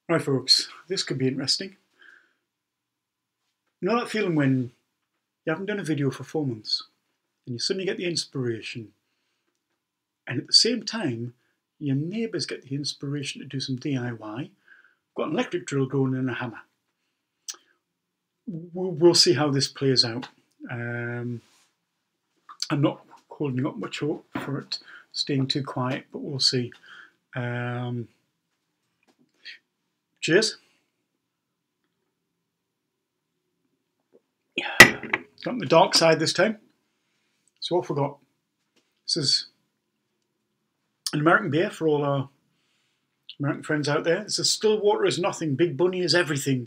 Right, folks, this could be interesting. You know that feeling when you haven't done a video for 4 months and you suddenly get the inspiration, and at the same time, your neighbours get the inspiration to do some DIY, got an electric drill going and a hammer. We'll see how this plays out. I'm not holding up much hope for it staying too quiet, but we'll see. Cheers. Got on the dark side this time. So what I forgot. This is an American beer for all our American friends out there. This is Stillwater is nothing, Big Bunny is everything.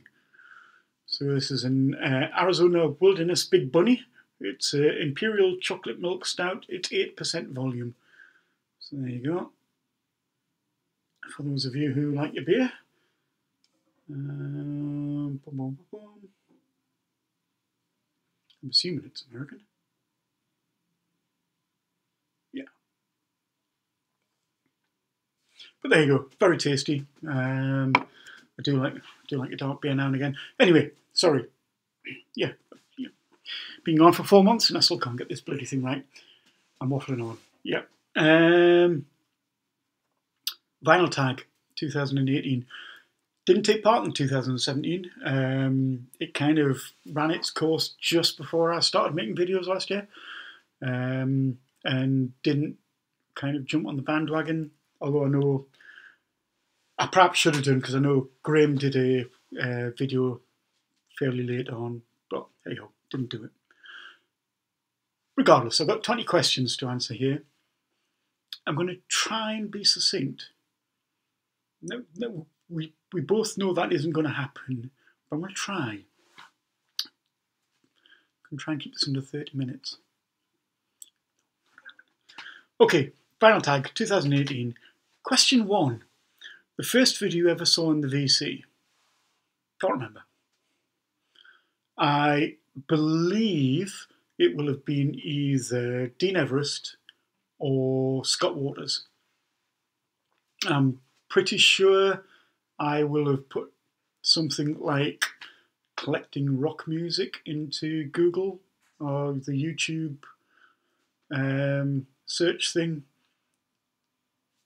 So this is an Arizona Wilderness Big Bunny. It's an Imperial Chocolate Milk Stout. It's 8% volume. So there you go. For those of you who like your beer. I'm assuming it's American. Yeah. But there you go. Very tasty. I do like a dark beer now and again. Anyway, sorry. Yeah. Been gone for 4 months and I still can't get this bloody thing right. I'm waffling on. Yep. Vinyl Tag 2018. Didn't take part in 2017. It kind of ran its course just before I started making videos last year, and didn't kind of jump on the bandwagon. Although I know I perhaps should have done, because I know Graham did a video fairly late on, but there you go, didn't do it. Regardless, I've got 20 questions to answer here. I'm going to try and be succinct. No, we both know that isn't going to happen, but I'm going to try. I'm going to try and keep this under 30 minutes. Okay, Vinyl Tag 2018. Question 1. The first video you ever saw in the VC? Can't remember. I believe it will have been either Dean Everest or Scott Waters. I'm pretty sure I will have put something like collecting rock music into Google or the YouTube search thing.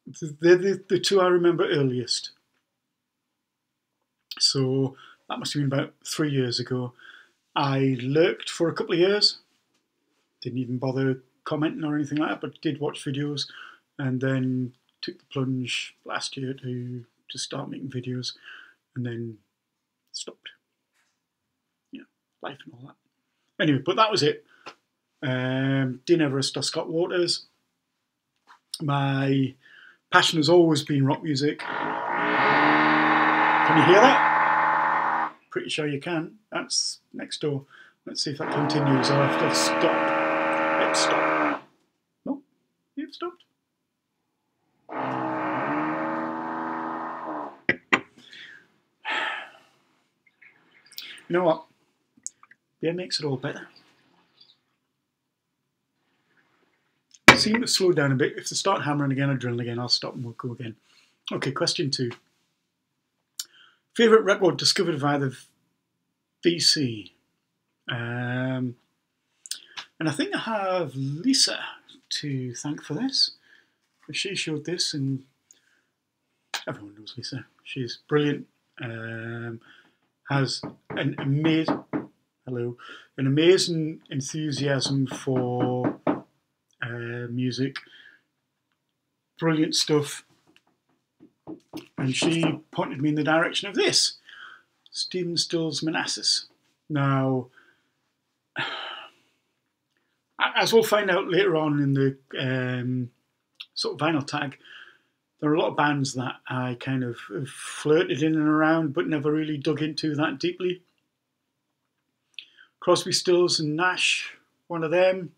They're the two I remember earliest. So that must have been about 3 years ago. I lurked for a couple of years. Didn't even bother commenting or anything like that, but did watch videos, and then took the plunge last year to start making videos, and then stopped. Yeah, life and all that. Anyway, but that was it. Dean Everest or Scott Waters. My passion has always been rock music. Can you hear that? Pretty sure you can. That's next door. Let's see if that continues. I'll have to stop. Let's stop. No, you've stopped. You know what? Beer makes it all better. I seem to slow down a bit. If they start hammering again or drilling again, I'll stop and we'll go again. Okay, question 2. Favourite record discovered via the VC? And I think I have Lisa to thank for this. She showed this, and everyone knows Lisa. She's brilliant. Has an amazing enthusiasm for music. Brilliant stuff. And she pointed me in the direction of this, Stephen Stills' Manassas. Now, as we'll find out later on in the sort of Vinyl Tag, there are a lot of bands that I kind of flirted in and around, but never really dug into that deeply. Crosby, Stills and Nash, one of them.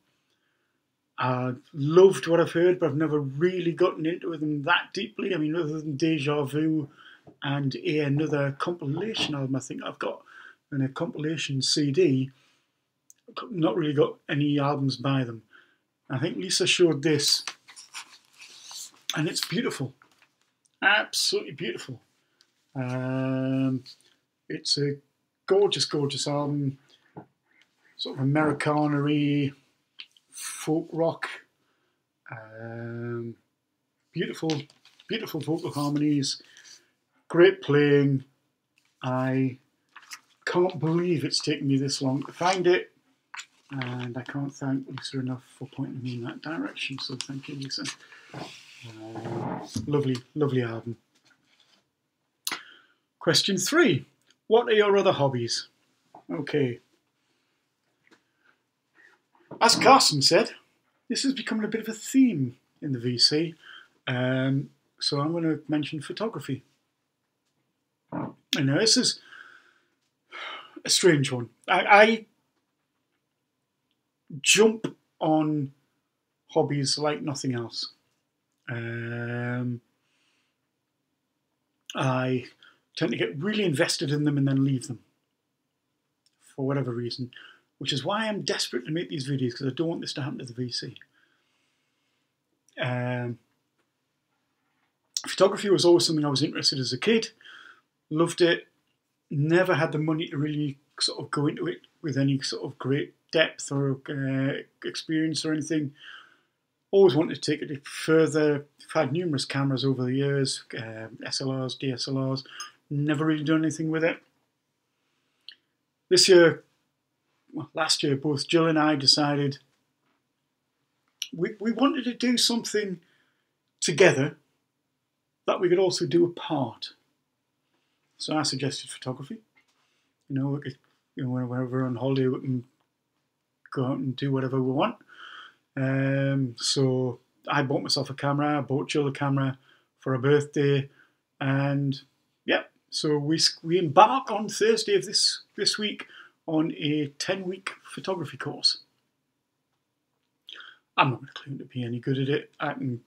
I loved what I've heard, but I've never really gotten into them that deeply. I mean, other than Deja Vu and another compilation album I think I've got, and a compilation CD, not really got any albums by them. I think Lisa showed this, and it's beautiful. Absolutely beautiful. It's a gorgeous, gorgeous album, sort of Americana-y, folk rock, beautiful, beautiful vocal harmonies, great playing. I can't believe it's taken me this long to find it, and I can't thank Lisa enough for pointing me in that direction, so thank you, Lisa. Lovely, lovely album. Question 3. What are your other hobbies? Okay. As Carson said, this is becoming a bit of a theme in the VC, so I'm going to mention photography. I know this is a strange one. I jump on hobbies like nothing else. I tend to get really invested in them and then leave them for whatever reason, which is why I'm desperate to make these videos, because I don't want this to happen to the VC. Photography was always something I was interested in as a kid, loved it, never had the money to really sort of go into it with any sort of great depth or experience or anything. Always wanted to take it further. I've had numerous cameras over the years, SLRs, DSLRs, never really done anything with it. This year, well, last year, both Jill and I decided we wanted to do something together that we could also do apart. So I suggested photography. Whenever we're on holiday, we can go out and do whatever we want. So I bought myself a camera, I bought Jill a camera for her birthday, and yeah, so we embark on Thursday of this week on a 10-week photography course. I'm not going to claim to be any good at it. I can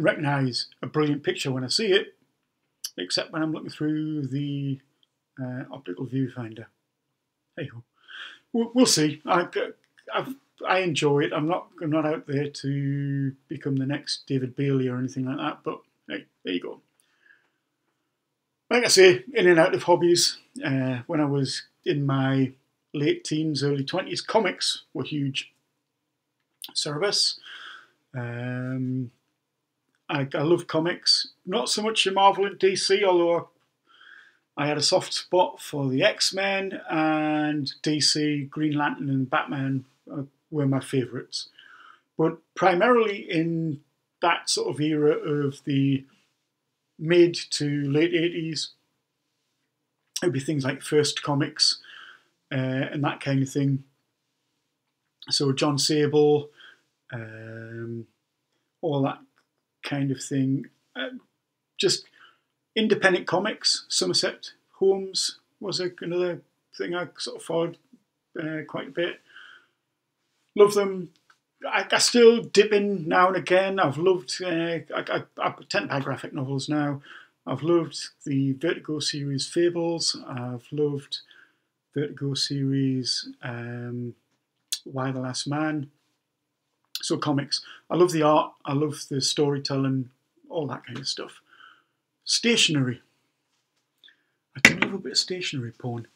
recognise a brilliant picture when I see it, except when I'm looking through the optical viewfinder. Hey ho, we'll see. I enjoy it. I'm not out there to become the next David Bailey or anything like that. But hey, there you go. Like I say, in and out of hobbies. When I was in my late teens, early 20s, comics were huge. Service. I love comics. Not so much in Marvel and DC, although I had a soft spot for the X-Men, and DC, Green Lantern and Batman were my favourites. But primarily in that sort of era of the mid to late 80s, it would be things like First Comics and that kind of thing. So John Sable, all that kind of thing. Just independent comics. Somerset Holmes was another thing I sort of followed quite a bit. Love them. I still dip in now and again. I've loved, I tend to buy graphic novels now. I've loved the Vertigo series Fables. I've loved Vertigo series Why the Last Man. So comics. I love the art. I love the storytelling, all that kind of stuff. Stationery. I do love a bit of stationery porn.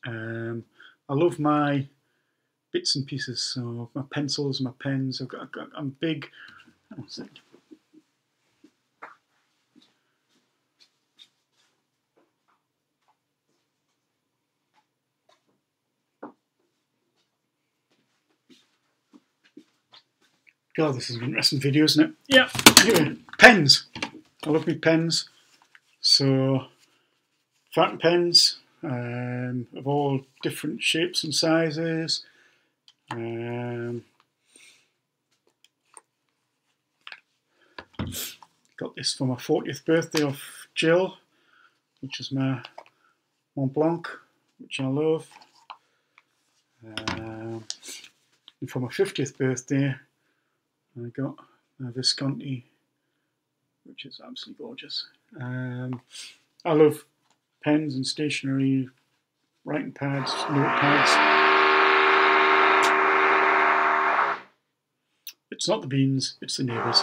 I love my bits and pieces, so my pencils, my pens. I'm big. Hang on a second. God, this is an interesting video, isn't it? Yeah. Anyway, pens. I love my pens. So, fountain pens of all different shapes and sizes. Got this for my 40th birthday off Jill, which is my Mont Blanc, which I love. And for my 50th birthday, I got a Visconti, which is absolutely gorgeous. I love pens and stationery, writing pads, notepads. It's not the beans, it's the neighbours.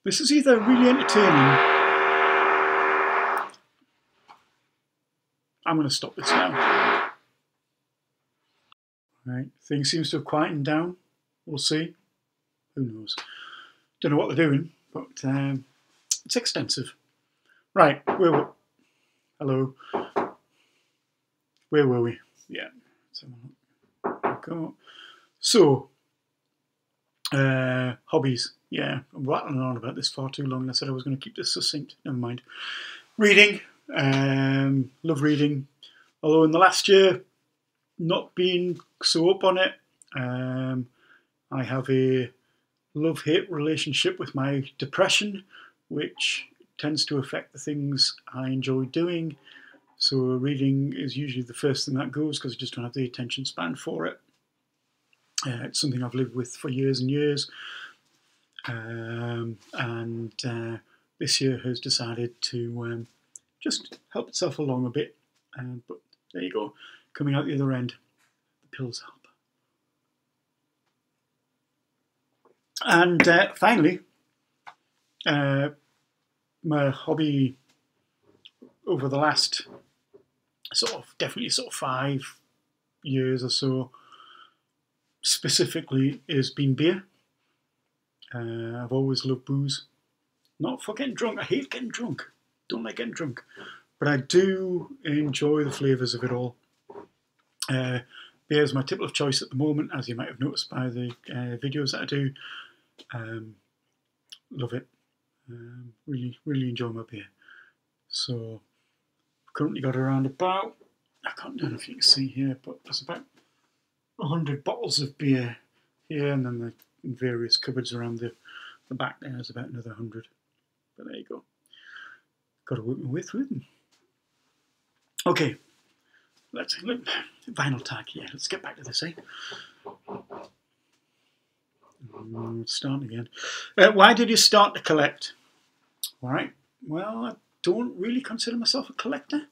This is either really entertaining. I'm going to stop this now. Right, things seems to have quietened down. We'll see. Who knows? Don't know what they're doing, but it's extensive. Right, hello. Where were we? Yeah. So, hobbies. Yeah, I'm rattling on about this far too long. I said I was going to keep this succinct. Never mind. Reading. Love reading. Although in the last year, not being so up on it. I have a love-hate relationship with my depression, which tends to affect the things I enjoy doing. So reading is usually the first thing that goes because I just don't have the attention span for it. It's something I've lived with for years and years. This year has decided to just help itself along a bit. But there you go, coming out the other end, the pills help. And finally, my hobby over the last definitely 5 years or so, specifically, has been beer. I've always loved booze. Not for getting drunk. I hate getting drunk. Don't like getting drunk. But I do enjoy the flavours of it all. Beer is my tipple of choice at the moment, as you might have noticed by the videos that I do. Love it. Really, really enjoy my beer. So, I've currently got around about, I don't know if you can see here, but there's about 100 bottles of beer here, and then in various cupboards around the back there's about another 100. But there you go. Got to work my way through them. Okay, let's look. Vinyl tag. Yeah, let's get back to this. Start again. Why did you start to collect? All right. Well, I don't really consider myself a collector.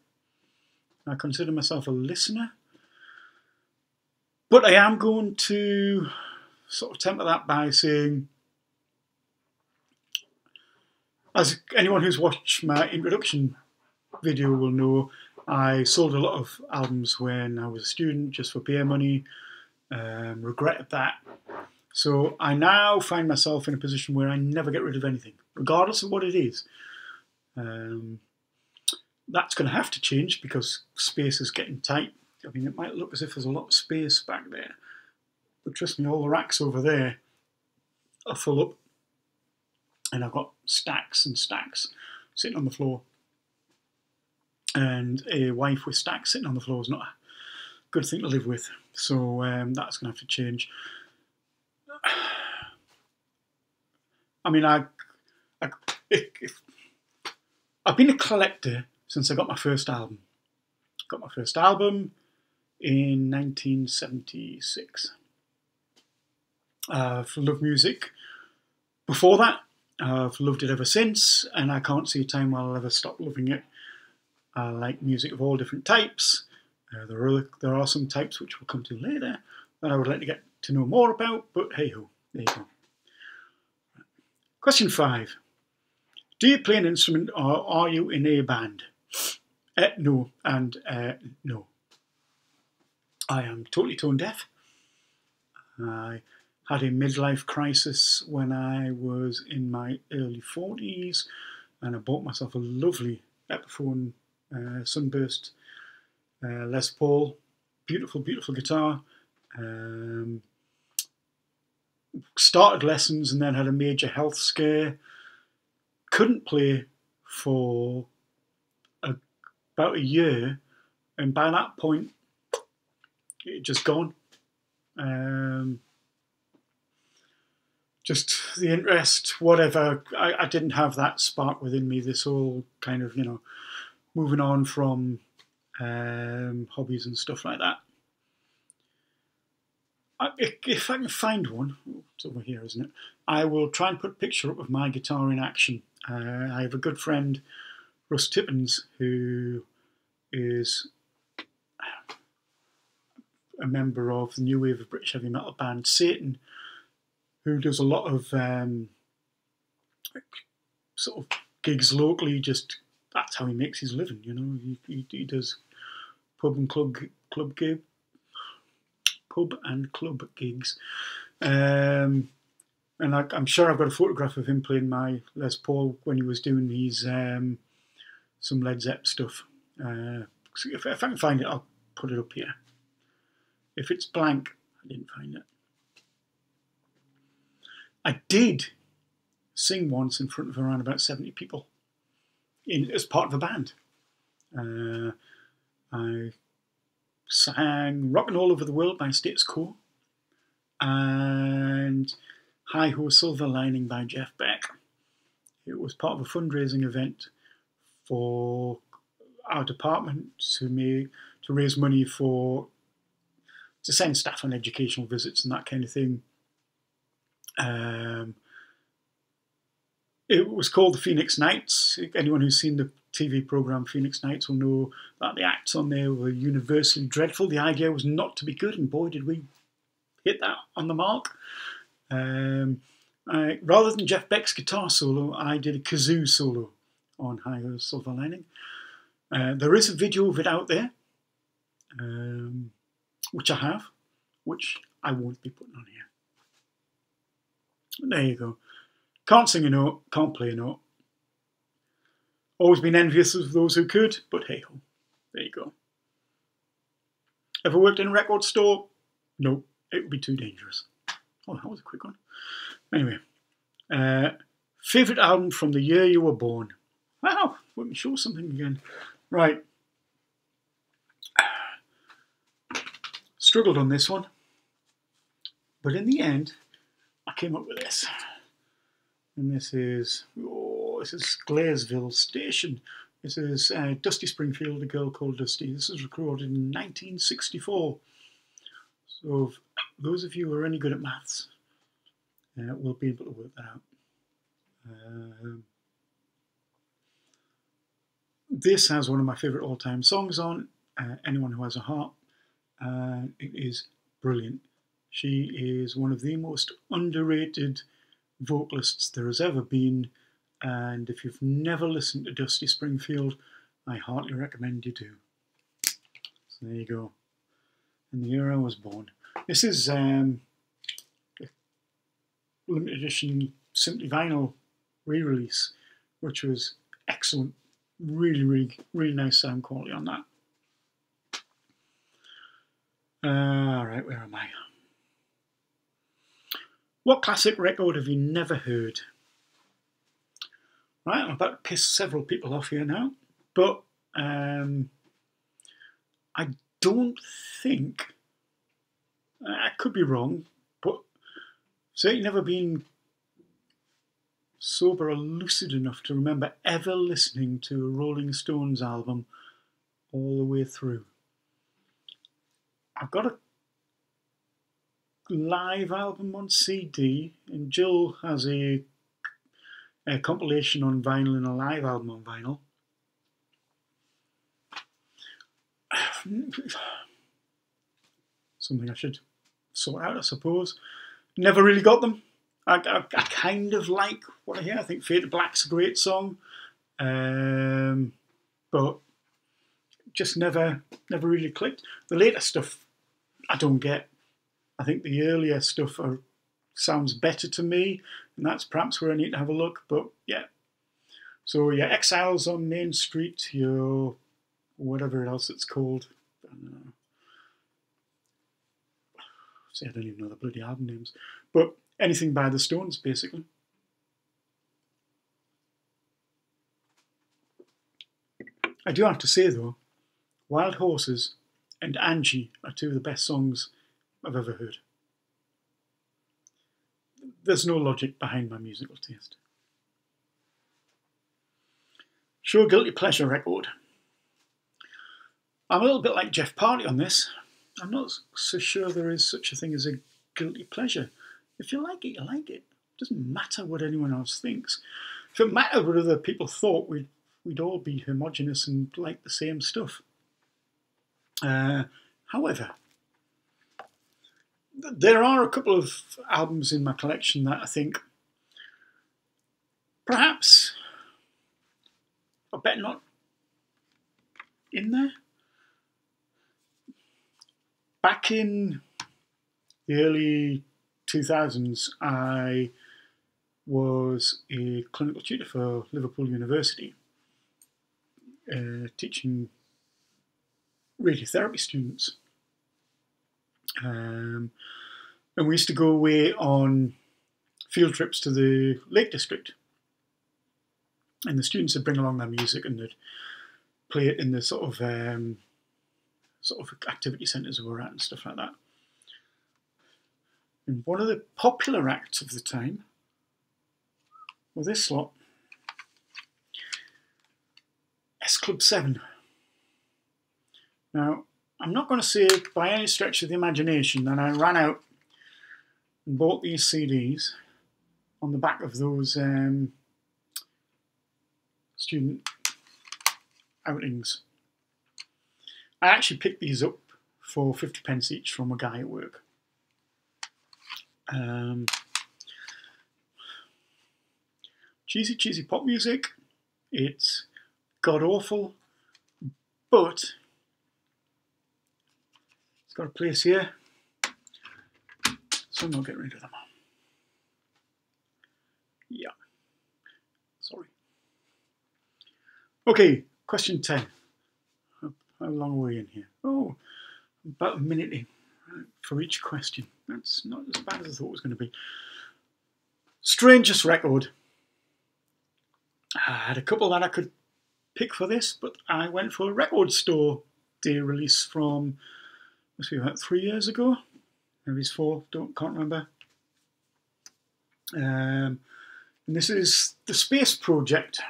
I consider myself a listener. But I am going to sort of temper that by saying, as anyone who's watched my introduction video will know, I sold a lot of albums when I was a student just for beer money. Regretted that. So I now find myself in a position where I never get rid of anything, regardless of what it is. That's going to have to change because space is getting tight. I mean, it might look as if there's a lot of space back there, but trust me, all the racks over there are full up, and I've got stacks and stacks sitting on the floor. And a wife with stacks sitting on the floor is not a good thing to live with. So that's going to have to change. I mean, I've been a collector since I got my first album. Got my first album in 1976. I've loved music before that. I've loved it ever since, and I can't see a time when I'll ever stop loving it. I like music of all different types. There are some types which we'll come to later that I would like to get to know more about, but hey ho, there you go. Question 5. Do you play an instrument or are you in a band? No, and no. I am totally tone deaf. I had a midlife crisis when I was in my early 40s, and I bought myself a lovely Epiphone Sunburst Les Paul. Beautiful, beautiful guitar. Started lessons and then had a major health scare. Couldn't play for about a year, and by that point, it had just gone. Just the interest, whatever. I didn't have that spark within me. This whole kind of, moving on from hobbies and stuff like that. If I can find one, it's over here, isn't it? I will try and put a picture up of my guitar in action. I have a good friend, Russ Tippins, who is a member of the new wave of British heavy metal band Satan, who does a lot of sort of gigs locally. Just that's how he makes his living. You know, he does pub and club gigs. And I'm sure I've got a photograph of him playing my Les Paul when he was doing his some Led Zepp stuff. So if I can find it, I'll put it up here. If it's blank, I didn't find it. I did sing once in front of around about 70 people as part of a band. I sang Rockin' All Over the World by Status Quo and Hi Ho Silver Lining by Jeff Beck. It was part of a fundraising event for our department to raise money to send staff on educational visits and that kind of thing. It was called the Phoenix Nights. Anyone who's seen the TV programme Phoenix Nights will know that the acts on there were universally dreadful. The idea was not to be good, and boy, did we hit that on the mark. Rather than Jeff Beck's guitar solo, I did a kazoo solo on High Ho Silver Lining. There is a video of it out there, which I have, which I won't be putting on here. There you go. Can't sing a note, can't play a note. Always been envious of those who could, but hey ho, there you go. Ever worked in a record store? No, it would be too dangerous. Oh, that was a quick one. Anyway, favourite album from the year you were born? Wow, let me show something again. Right. Struggled on this one, but in the end, I came up with this. And this is Glaresville Station. This is Dusty Springfield, A Girl Called Dusty. This was recorded in 1964. So those of you who are any good at maths will be able to work that out. This has one of my favourite all-time songs on, Anyone Who Has a Heart. It is brilliant. She is one of the most underrated vocalists there has ever been, and if you've never listened to Dusty Springfield, I heartily recommend you do. So there you go. In the year I was born. This is a limited edition Simply Vinyl re-release, which was excellent. Really, really, really nice sound quality on that. Alright, where am I? What classic record have you never heard? Right, I'm about to piss several people off here now, but I don't think, I could be wrong, but certainly never been sober or lucid enough to remember ever listening to a Rolling Stones album all the way through. I've got a live album on CD, and Jill has a compilation on vinyl and a live album on vinyl. Something I should sort out, I suppose. Never really got them. I kind of like what I hear. I think Fade to Black's a great song, but just never really clicked. The later stuff I don't get. I think the earlier stuff sounds better to me, and that's perhaps where I need to have a look, but yeah. So yeah, Exiles on Main Street, your whatever else it's called. I don't even know the bloody album names. But anything by the Stones, basically. I do have to say, though, Wild Horses and Angie are two of the best songs I've ever heard. There's no logic behind my musical taste. Show a guilty pleasure record. I'm a little bit like Jeff Party on this. I'm not so sure there is such a thing as a guilty pleasure. If you like it, you like it. It doesn't matter what anyone else thinks. If it mattered what other people thought, we'd all be homogenous and like the same stuff. However, there are a couple of albums in my collection that I think Perhaps, I bet not in there. Back in the early 2000s, I was a clinical tutor for Liverpool University, teaching radiotherapy students. And we used to go away on field trips to the Lake District. And the students would bring along their music and they'd play it in the sort of activity centres we were at and stuff like that. And one of the popular acts of the time was this lot, S Club 7. Now, I'm not going to say by any stretch of the imagination that I ran out and bought these CDs on the back of those student outings. I actually picked these up for 50p each from a guy at work. Cheesy pop music. It's god awful, but it's got a place here, so I'm not getting rid of them. Yeah, sorry. Okay, question 10. How long are we in here? Oh, about a minute in for each question. That's not as bad as I thought it was going to be. Strangest record. I had a couple that I could pick for this, but I went for a record store day release from, must be about 3 years ago. Maybe it's 4, can't remember. And this is The Space Project.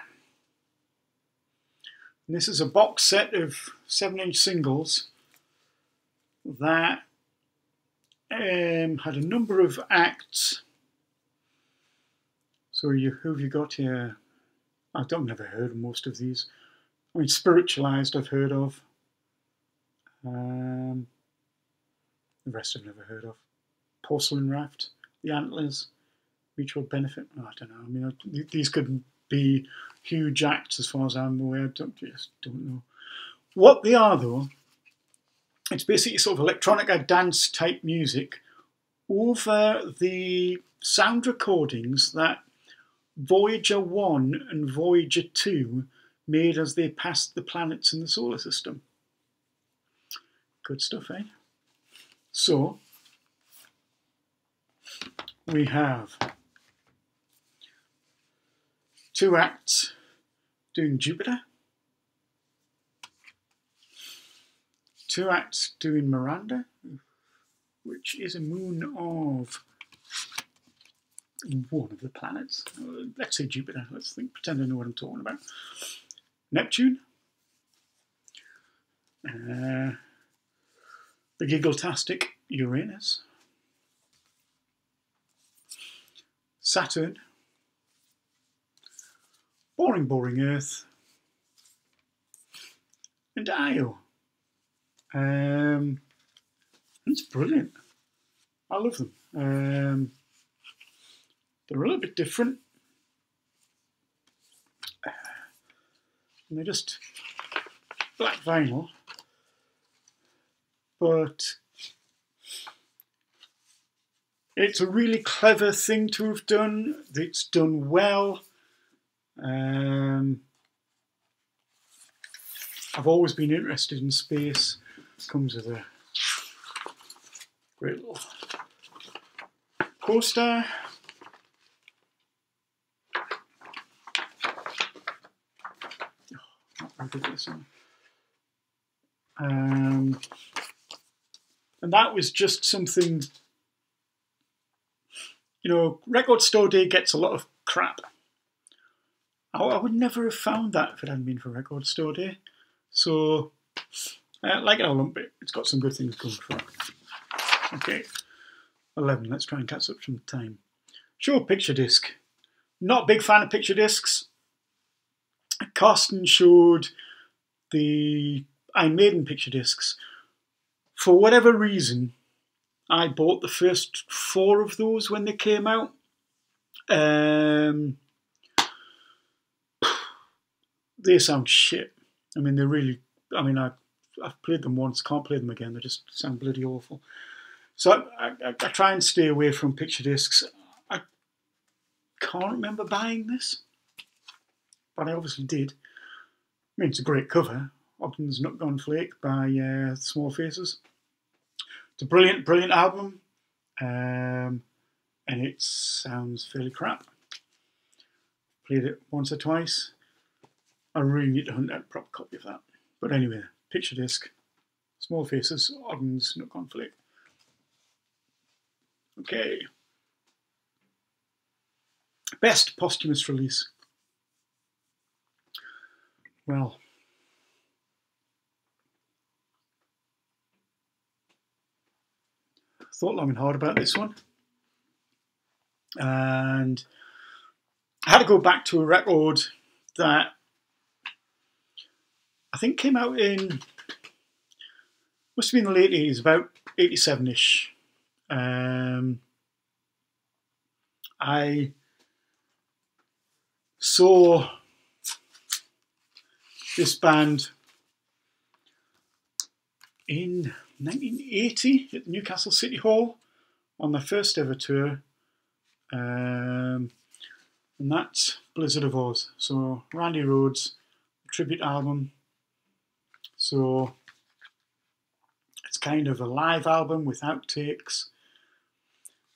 And this is a box set of 7-inch singles that had a number of acts. So who have you got here? I've never heard of most of these. I mean, Spiritualized I've heard of. The rest I've never heard of. Porcelain Raft, The Antlers, Mutual Benefit. Oh, I don't know. I mean, these could be huge acts as far as I'm aware. Just don't know. What they are, though, it's basically sort of electronica dance type music over the sound recordings that Voyager 1 and Voyager 2 made as they passed the planets in the solar system. Good stuff, eh? So, we have 2 acts doing Jupiter, 2 acts doing Miranda, which is a moon of one of the planets. Let's say Jupiter. Let's pretend I know what I'm talking about. Neptune, the giggle-tastic Uranus, Saturn, boring Earth, and Io. It's brilliant. I love them. They're a little bit different. And they're just black vinyl. But it's a really clever thing to have done. It's done well. I've always been interested in space. Comes with a great little coaster. And that was just something, you know, Record Store Day gets a lot of crap. I would never have found that if it hadn't been for Record Store Day. So, like it or lump it, it's got some good things going for it. Okay, 11, let's try and catch up some time. Show a picture disc. Not a big fan of picture discs. Carsten showed the Iron Maiden picture discs. For whatever reason, I bought the first 4 of those when they came out. they sound shit. I mean, they really. I mean, I've played them once, can't play them again. They just sound bloody awful. So I try and stay away from picture discs. I can't remember buying this, but I obviously did. I mean, it's a great cover. Ogden's Nut Gone Flake by Small Faces. It's a brilliant, brilliant album, and it sounds fairly crap. Played it once or twice. I really need to hunt out a proper copy of that. But anyway, picture disc, Small Faces, Ogden's Nut Gone Flake. Okay. Best posthumous release. Well, I thought long and hard about this one. And I had to go back to a record that I think came out in, must have been the late 80s, about 87-ish. I saw this band in 1980 at Newcastle City Hall on their first ever tour, and that's Blizzard of Oz. So Randy Rhoads, tribute album. So it's kind of a live album with outtakes.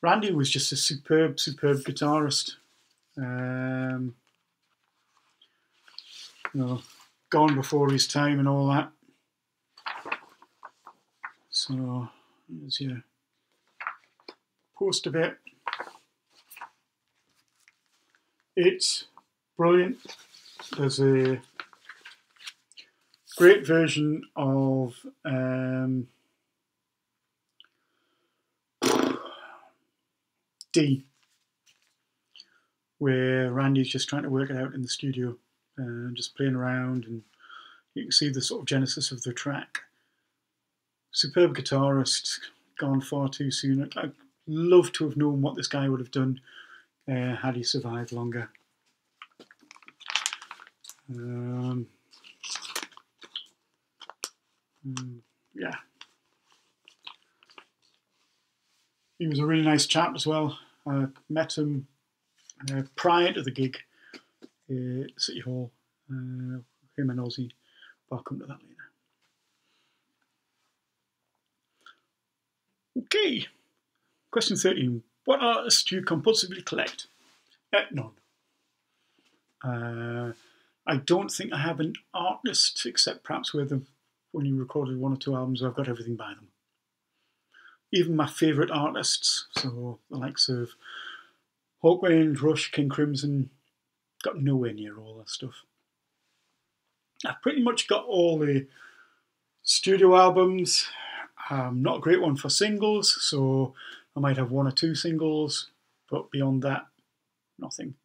Randy was just a superb, superb guitarist. You know, gone before his time and all that. So here's your poster bit. It's brilliant. There's a great version of D, where Randy's just trying to work it out in the studio and just playing around, and you can see the sort of genesis of the track. Superb guitarist, gone far too soon. I'd love to have known what this guy would have done had he survived longer. Yeah. He was a really nice chap as well. I met him prior to the gig at City Hall. Him and Ozzy, but I'll come to that later. Okay, question 13. What artists do you compulsively collect? None. I don't think I have an artist, except perhaps where they've only recorded one or two albums, I've got everything by them. Even my favourite artists, so the likes of Hawkwind, Rush, King Crimson, got nowhere near all that stuff. I've pretty much got all the studio albums. I'm not a great one for singles, so I might have one or two singles, but beyond that, nothing.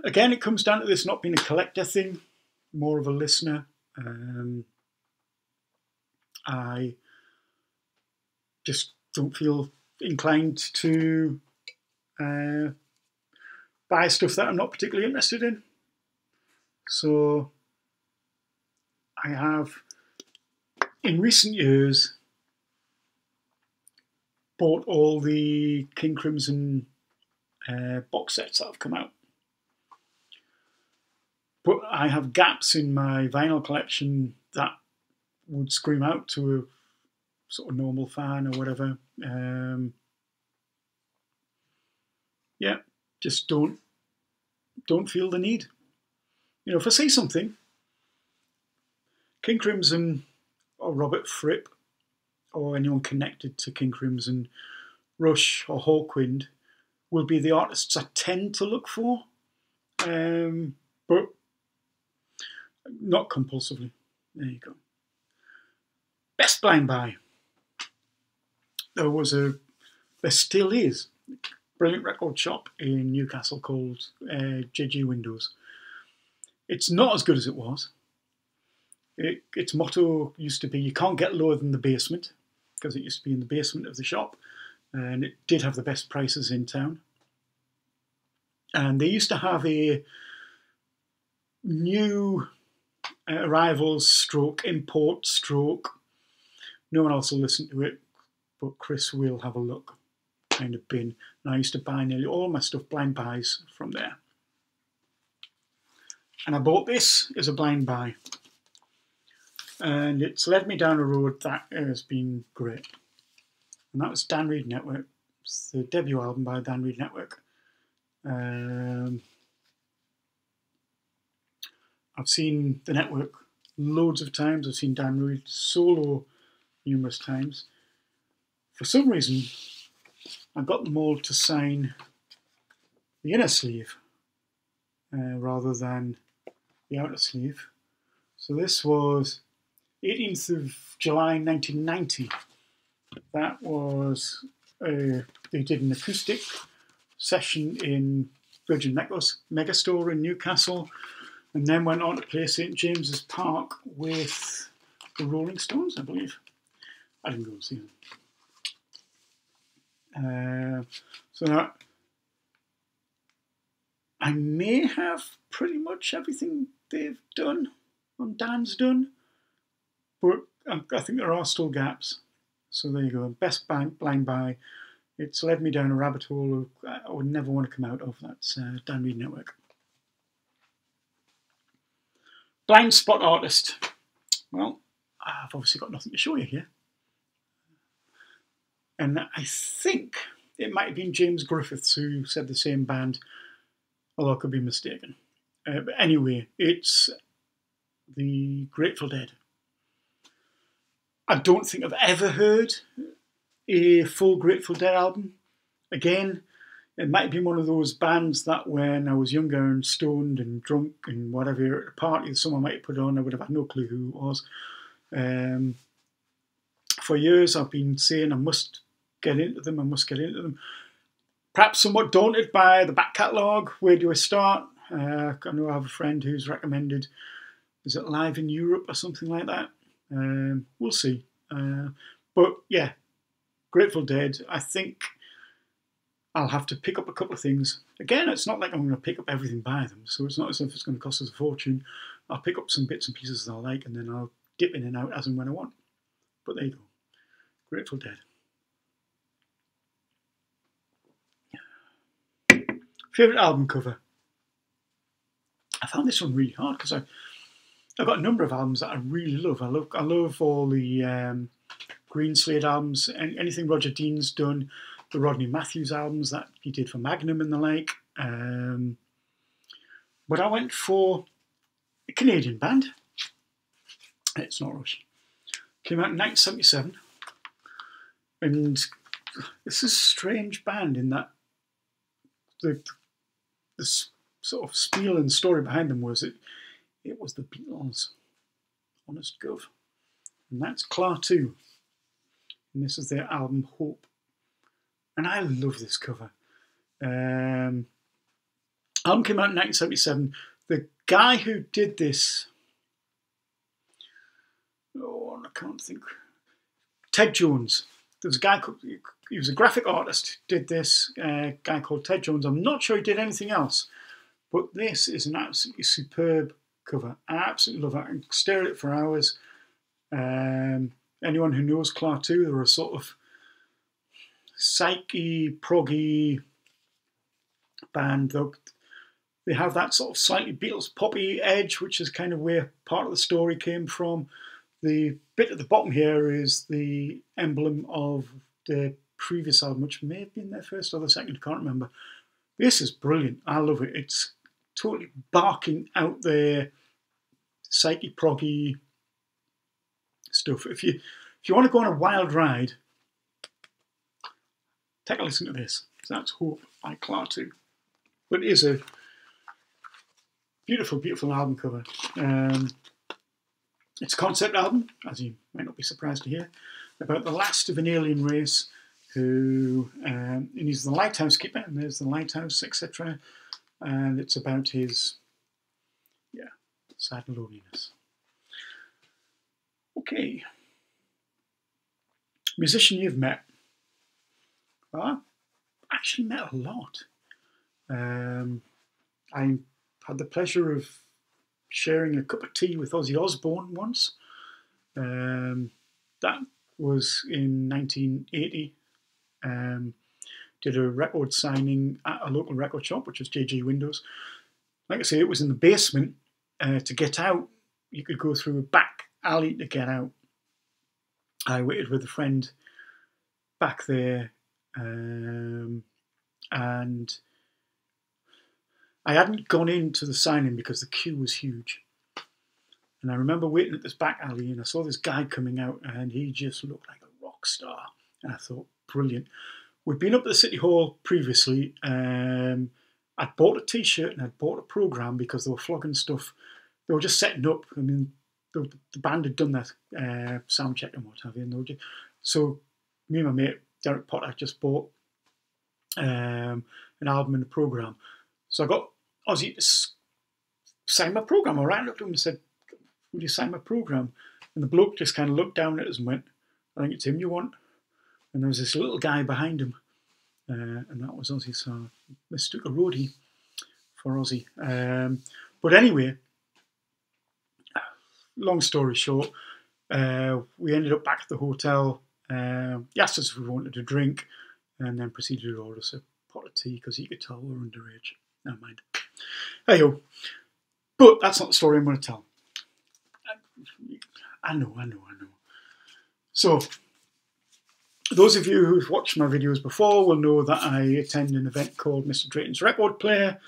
Again, it comes down to this not being a collector thing, more of a listener. I just don't feel inclined to buy stuff that I'm not particularly interested in. So I have, in recent years, bought all the King Crimson box sets that have come out. But I have gaps in my vinyl collection that would scream out to a sort of normal fan or whatever. Yeah, just don't feel the need. You know, if I see something, King Crimson or Robert Fripp or anyone connected to King Crimson, Rush or Hawkwind will be the artists I tend to look for, but not compulsively. There you go. Best blind buy. There still is, a brilliant record shop in Newcastle called JG Windows. It's not as good as it was. Its motto used to be, you can't get lower than the basement, because it used to be in the basement of the shop, and it did have the best prices in town. And they used to have a new arrivals stroke import stroke. No one else will listen to it, but Chris will have a look kind of bin. And I used to buy nearly all my stuff blind buys from there. And I bought this as a blind buy. And it's led me down a road that has been great. And that was Dan Reed Network. It's the debut album by Dan Reed Network. I've seen the network loads of times. I've seen Dan Reed solo numerous times. For some reason, I got them all to sign the inner sleeve rather than the outer sleeve. So this was 18th of July 1990. That was, they did an acoustic session in Virgin Megastore in Newcastle, and then went on to play St James's Park with the Rolling Stones, I believe. I didn't go and see them. So that, I may have pretty much everything they've done, on Dan's done, but I think there are still gaps. So there you go, best blind buy. It's led me down a rabbit hole I would never want to come out of. That's Dan Reed Network. Blind spot artist. Well, I've obviously got nothing to show you here. And I think it might have been James Griffiths who said the same band, although I could be mistaken. But anyway, it's the Grateful Dead. I don't think I've ever heard a full Grateful Dead album. Again, it might have been one of those bands that when I was younger and stoned and drunk and whatever at a party someone might have put on, I would have had no clue who it was. For years I've been saying I must get into them, Perhaps somewhat daunted by the back catalogue. Where do I start? I know I have a friend who's recommended, is it Live in Europe or something like that? We'll see. But yeah, Grateful Dead, I think I'll have to pick up a couple of things. Again, it's not like I'm going to pick up everything by them, so it's not as if it's going to cost us a fortune. I'll pick up some bits and pieces that I like, and then I'll dip in and out as and when I want. But there you go. Grateful Dead. Favourite album cover? I found this one really hard because I've got a number of albums that I really love. I love all the Green Slade albums, and anything Roger Dean's done, the Rodney Matthews albums that he did for Magnum and the like. But I went for a Canadian band. It's not Rush. Came out in 1977. And this is a strange band in that the sort of spiel and story behind them was it was the Beatles. Honest Gov. And that's Clark-2. And this is their album Hope. And I love this cover. Album came out in 1977. The guy who did this, I can't think. Ted Jones. There was a guy, he was a graphic artist, did this, guy called Ted Jones. I'm not sure he did anything else, but this is an absolutely superb cover. I absolutely love it. I can stare at it for hours. Anyone who knows Clark-2, they're a sort of psyche, proggy band. They have that sort of slightly Beatles poppy edge, which is kind of where part of the story came from. The bit at the bottom here is the emblem of the previous album, which may have been their first or the second, I can't remember. This is brilliant. I love it. It's totally barking out there, psyche proggy stuff. If you want to go on a wild ride, take a listen to this. That's Hope by Clark-2. But it is a beautiful, beautiful album cover. It's a concept album, as you might not be surprised to hear, about the last of an alien race who, and he's the lighthouse keeper, and there's the lighthouse, etc. And it's about his, sad loneliness. Okay. Musician you've met. Well, I've actually met a lot. I had the pleasure of sharing a cup of tea with Ozzy Osbourne once. That was in 1980. Did a record signing at a local record shop, which was JG Windows. Like I say, it was in the basement. To get out, you could go through a back alley to get out. I waited with a friend back there, and I hadn't gone into the signing because the queue was huge. And I remember waiting at this back alley, and I saw this guy coming out, and he just looked like a rock star. And I thought, brilliant. We'd been up at the City Hall previously. I'd bought a T-shirt and I'd bought a programme because they were flogging stuff. They were just setting up. I mean, the band had done their sound check and what have you. And so me and my mate, Derek Potter, just bought an album and a programme. So I got Ozzy to sign my programme. I ran up to him and said, "Would you sign my programme?" And the bloke just kind of looked down at us and went, "I think it's him you want." And there was this little guy behind him, and that was Ozzy. So I mistook a roadie for Ozzy. But anyway, long story short, we ended up back at the hotel. He asked us if we wanted a drink, and then proceeded to order us a pot of tea because he could tell we were underage. Never mind. Hey-ho. But that's not the story I'm going to tell. I know. So, those of you who've watched my videos before will know that I attend an event called Mr. Drayton's Record Player.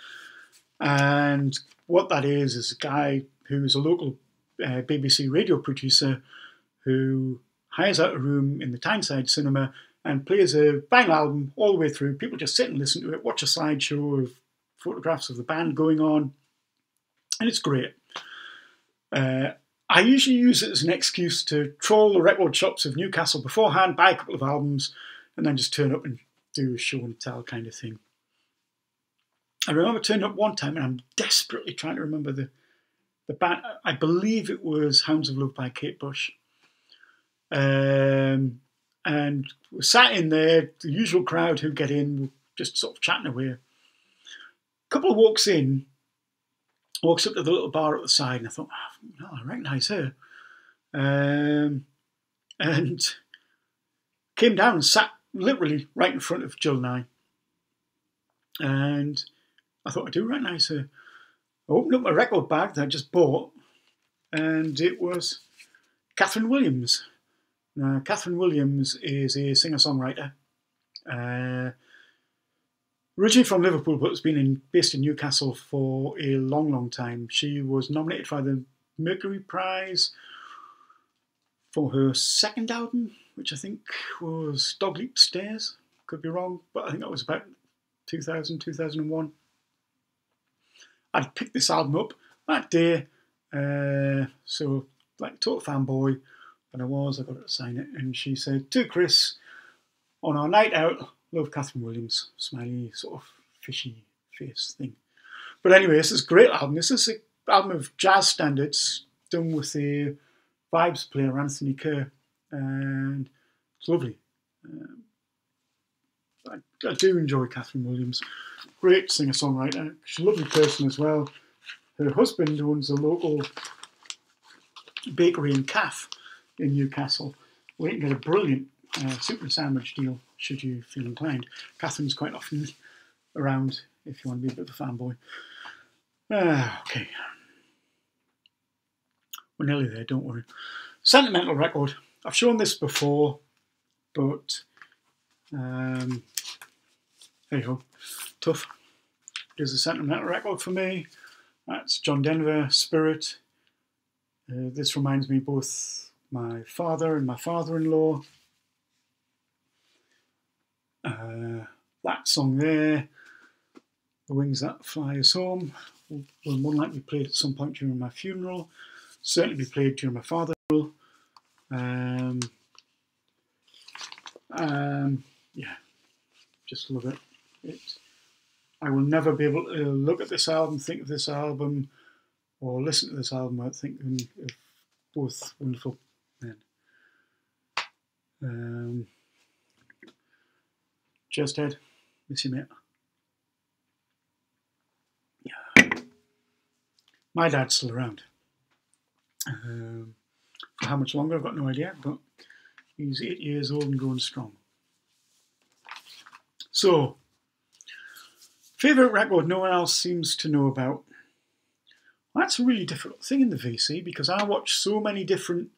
And what that is a guy who's a local BBC radio producer who hires out a room in the Tyneside cinema and plays a vinyl album all the way through. People just sit and listen to it, watch a slideshow of photographs of the band going on, and it's great. I usually use it as an excuse to troll the record shops of Newcastle beforehand, buy a couple of albums, and then just turn up and do a show and tell kind of thing. I remember turning up one time, and I'm desperately trying to remember the band. I believe it was Hounds of Love by Kate Bush. And we sat in there, the usual crowd who get in, just sort of chatting away. A couple of walks up to the little bar at the side, and I thought, oh, I recognise her. And came down and sat literally right in front of Jill and I. And I thought, I do recognise her. I opened up my record bag that I just bought, and it was Catherine Williams. Now, Catherine Williams is a singer-songwriter. Originally from Liverpool, but has been based in Newcastle for a long, long time. She was nominated for the Mercury Prize for her second album, which I think was Dog Leap Stairs. Could be wrong, but I think that was about 2000, 2001. I'd picked this album up that day, so like total fanboy that I got her to sign it, and she said, "To Chris, on our night out, love Catherine Williams," smiley sort of fishy face thing. But anyway, this is a great album. This is an album of jazz standards done with the vibes player Anthony Kerr, and it's lovely. I do enjoy Catherine Williams. Great singer-songwriter. She's a lovely person as well. Her husband owns a local bakery and cafe in Newcastle, where you can get a brilliant soup and sandwich deal, should you feel inclined. Catherine's quite often around if you want to be a bit of a fanboy. Okay. We're nearly there, don't worry. Sentimental record. I've shown this before, but hey ho, tough. It is a sentimental record for me. That's John Denver, Spirit. This reminds me both my father and my father-in-law. That song there, The Wings That Fly Us Home, will more likely be played at some point during my funeral. Certainly be played during my father's funeral. Yeah, just love it. I will never be able to look at this album, think of this album, or listen to this album without thinking of both wonderful men. . Cheers, Ted. Miss you, mate. My dad's still around. For how much longer, I've got no idea, but he's 8 years old and going strong. So, favourite record no one else seems to know about. Well, that's a really difficult thing in the VC because I watch so many different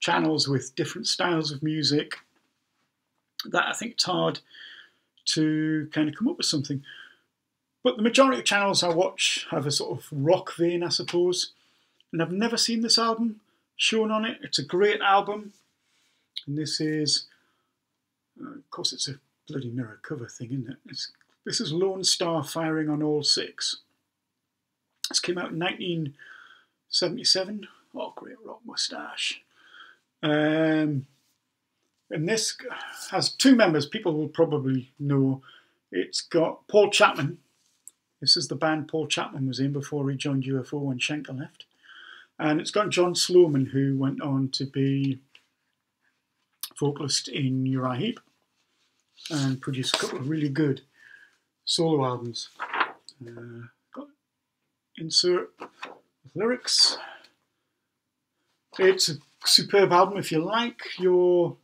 channels with different styles of music that I think it's hard to kind of come up with something. But the majority of channels I watch have a sort of rock vein, I suppose. And I've never seen this album shown on it. It's a great album. And this is, of course, it's a bloody mirror cover thing, isn't it? This is Lone Star Firing on All Six. This came out in 1977. Oh, great rock moustache. And this has two members people will probably know. It's got Paul Chapman. This is the band Paul Chapman was in before he joined UFO when Schenker left. And it's got John Sloman, who went on to be vocalist in Uriah Heep and produced a couple of really good solo albums. Got insert with lyrics. It's a superb album if you like your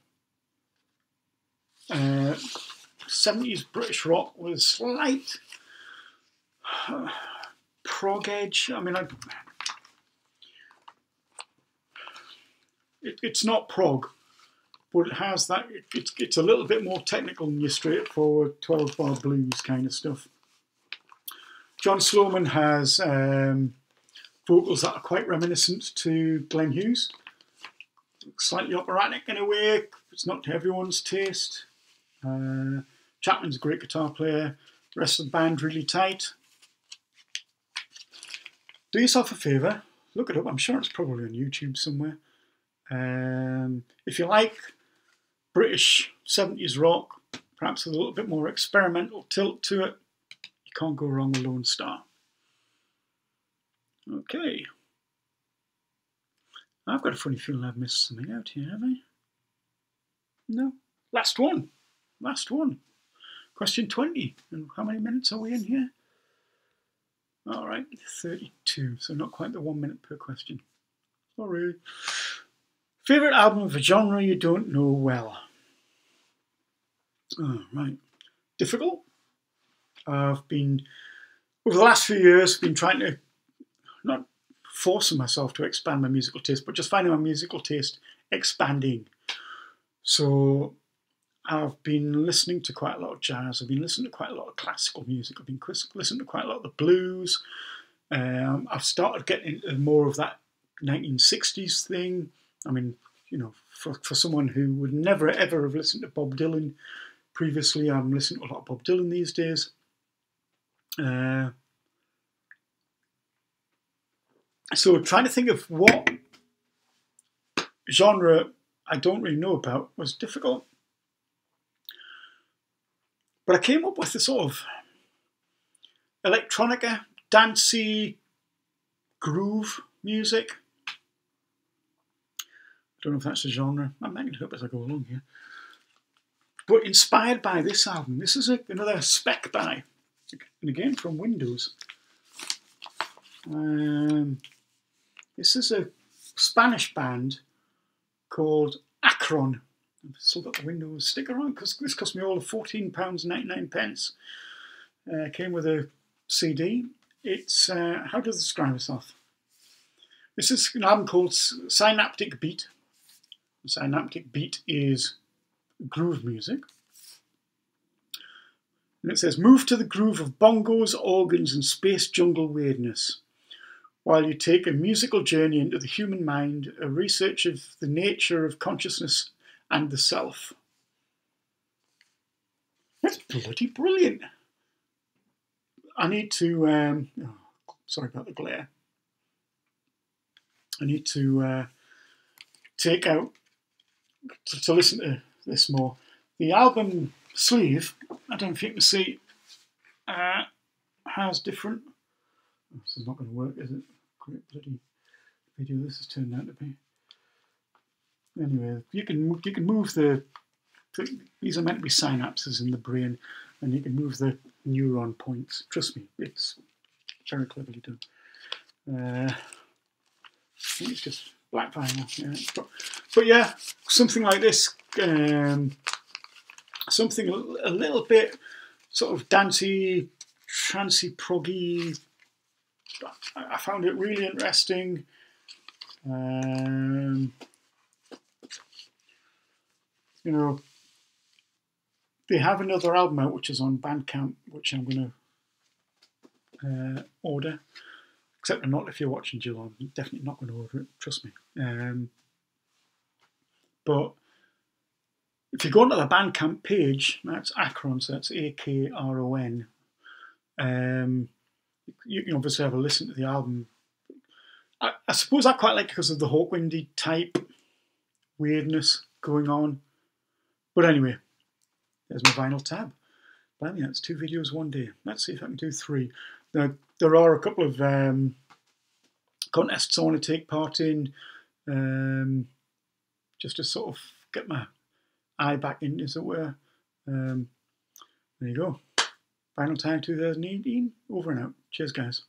70s British rock with slight prog edge. I mean, it's not prog, but it has that. It's a little bit more technical than your straightforward 12-bar blues kind of stuff. John Sloman has vocals that are quite reminiscent to Glenn Hughes. Slightly operatic in a way. It's not to everyone's taste. Chapman's a great guitar player. The rest of the band really tight. Do yourself a favour, look it up. I'm sure it's probably on YouTube somewhere. If you like British 70s rock, perhaps with a little bit more experimental tilt to it, you can't go wrong with Lone Star. Okay. I've got a funny feeling I've missed something out here, have I? No. Last one. Last one. Question 20. And how many minutes are we in here? All right, 32. So not quite the 1 minute per question. Sorry. Favourite album of a genre you don't know well? Oh, right. Difficult. I've been, over the last few years, been trying to, not forcing myself to expand my musical taste, but just finding my musical taste expanding. So I've been listening to quite a lot of jazz. I've been listening to quite a lot of classical music. I've been listening to quite a lot of the blues. I've started getting into more of that 1960s thing. I mean, you know, for someone who would never ever have listened to Bob Dylan previously, I'm listening to a lot of Bob Dylan these days. So trying to think of what genre I don't really know about was difficult. But I came up with the sort of electronica, dancey, groove music. I don't know if that's a genre. I'm making it up as I go along here. But inspired by this album. This is another spec buy. And again from Windows. This is a Spanish band called Akron. I've still got the Windows sticker on because this cost me all of £14.99. Came with a CD. It's, how to describe this off? This is an album called Synaptic Beat. Synaptic Beat is groove music. And it says, move to the groove of bongos, organs and space jungle weirdness while you take a musical journey into the human mind, a research of the nature of consciousness and the self. That's bloody brilliant. I need to, sorry about the glare. I need to take out, to listen to this more. The album sleeve, I don't know if you can see, has different, this is not going to work, is it? Great bloody video this has turned out to be. Anyway, you can move the, these are meant to be synapses in the brain, and you can move the neuron points. Trust me, it's very cleverly done. I think it's just black vinyl. Yeah. But yeah, something like this, something a little bit sort of dancey, trancey, proggy. I found it really interesting. You know, they have another album out which is on Bandcamp, which I'm going to order. Except not if you're watching Jill, I'm definitely not going to order it, trust me. But if you go onto the Bandcamp page, that's Akron, so that's Akron. You can obviously have a listen to the album. I suppose I quite like it because of the Hawkwindy type weirdness going on. But anyway, there's my vinyl tab. Blimey, that's 2 videos one day. Let's see if I can do 3. Now, there are a couple of contests I want to take part in, just to sort of get my eye back in, as it were. There you go. Vinyl Time 2018, over and out. Cheers, guys.